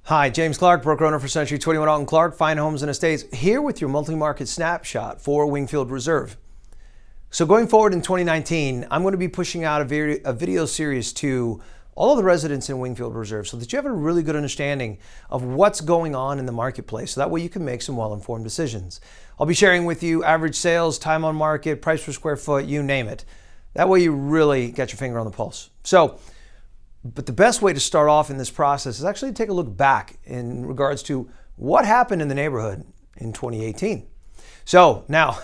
Hi, James Clark, broker owner for Century 21 Alton Clark, Fine Homes and Estates, here with your multi-market snapshot for Wingfield Reserve. So going forward in 2019, I'm going to be pushing out a video series to all of the residents in Wingfield Reserve so that you have a really good understanding of what's going on in the marketplace. So that way you can make some well-informed decisions. I'll be sharing with you average sales, time on market, price per square foot, you name it. That way you really get your finger on the pulse. But the best way to start off in this process is actually to take a look back in regards to what happened in the neighborhood in 2018. So now,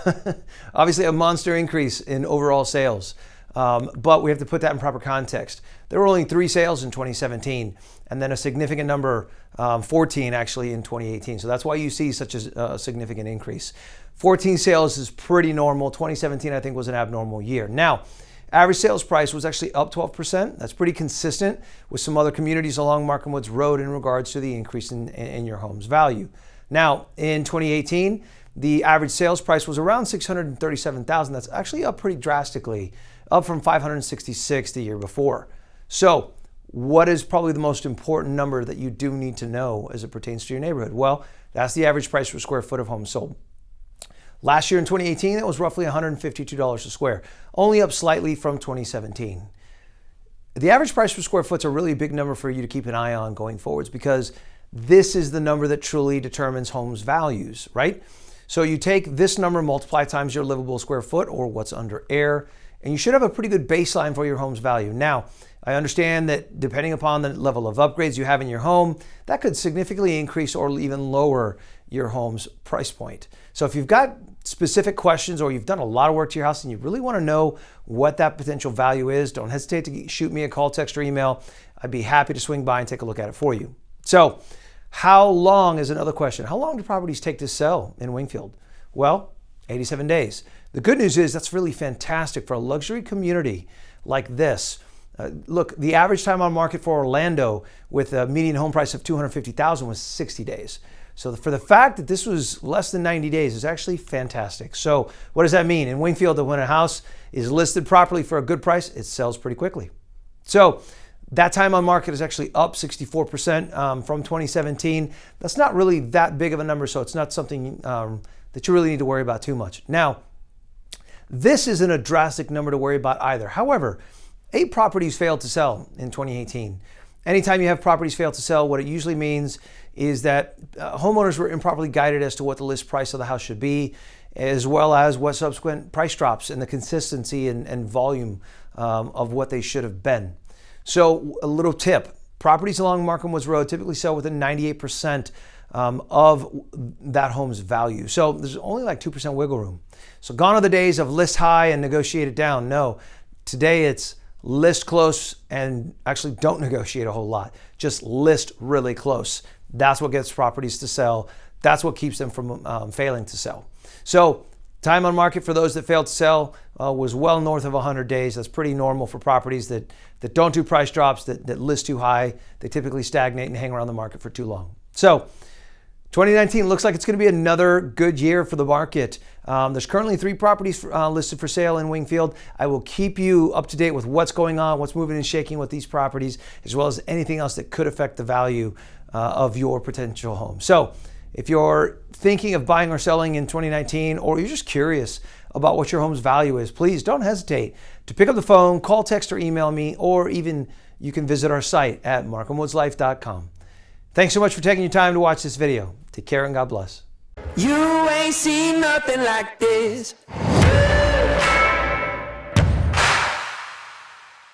obviously a monster increase in overall sales, but we have to put that in proper context. There were only 3 sales in 2017, and then a significant number, 14 actually in 2018. So that's why you see such a significant increase. 14 sales is pretty normal. 2017, I think, was an abnormal year. Now, average sales price was actually up 12%. That's pretty consistent with some other communities along Markham Woods Road in regards to the increase in your home's value. Now, in 2018, the average sales price was around $637,000. That's actually up pretty drastically, up from $566,000 the year before. So, what is probably the most important number that you do need to know as it pertains to your neighborhood? Well, that's the average price per square foot of homes sold. Last year in 2018, it was roughly $152 a square, only up slightly from 2017. The average price per square foot is a really big number for you to keep an eye on going forwards because this is the number that truly determines homes' values, right? So you take this number, multiply times your livable square foot or what's under air, and you should have a pretty good baseline for your home's value. Now, I understand that depending upon the level of upgrades you have in your home, that could significantly increase or even lower your home's price point. So if you've got specific questions or you've done a lot of work to your house and you really want to know what that potential value is, don't hesitate to shoot me a call, text, or email. I'd be happy to swing by and take a look at it for you. So how long is another question? How long do properties take to sell in Wingfield? Well, 87 days. The good news is that's really fantastic for a luxury community like this. Look, the average time on market for Orlando with a median home price of $250,000 was 60 days. So for the fact that this was less than 90 days is actually fantastic. So what does that mean? In Wingfield, when a house is listed properly for a good price, it sells pretty quickly. So that time on market is actually up 64% from 2017. That's not really that big of a number, so it's not something that you really need to worry about too much. Now, this isn't a drastic number to worry about either. However, 8 properties failed to sell in 2018. Anytime you have properties fail to sell, what it usually means is that homeowners were improperly guided as to what the list price of the house should be, as well as what subsequent price drops and the consistency and volume of what they should have been. So a little tip, properties along Markham Woods Road typically sell within 98% of that home's value. So there's only like 2% wiggle room. So gone are the days of list high and negotiate it down. No, today it's list close and actually don't negotiate a whole lot. Just list really close. That's what gets properties to sell. That's what keeps them from failing to sell. So time on market for those that failed to sell was well north of 100 days. That's pretty normal for properties that don't do price drops, that list too high. They typically stagnate and hang around the market for too long. So 2019 looks like it's going to be another good year for the market. There's currently 3 properties listed for sale in Wingfield. I will keep you up to date with what's going on, what's moving and shaking with these properties, as well as anything else that could affect the value of your potential home. So if you're thinking of buying or selling in 2019, or you're just curious about what your home's value is, please don't hesitate to pick up the phone, call, text, or email me, or even you can visit our site at markhamwoodslife.com. Thanks so much for taking your time to watch this video. Take care and God bless. You ain't seen nothing like this.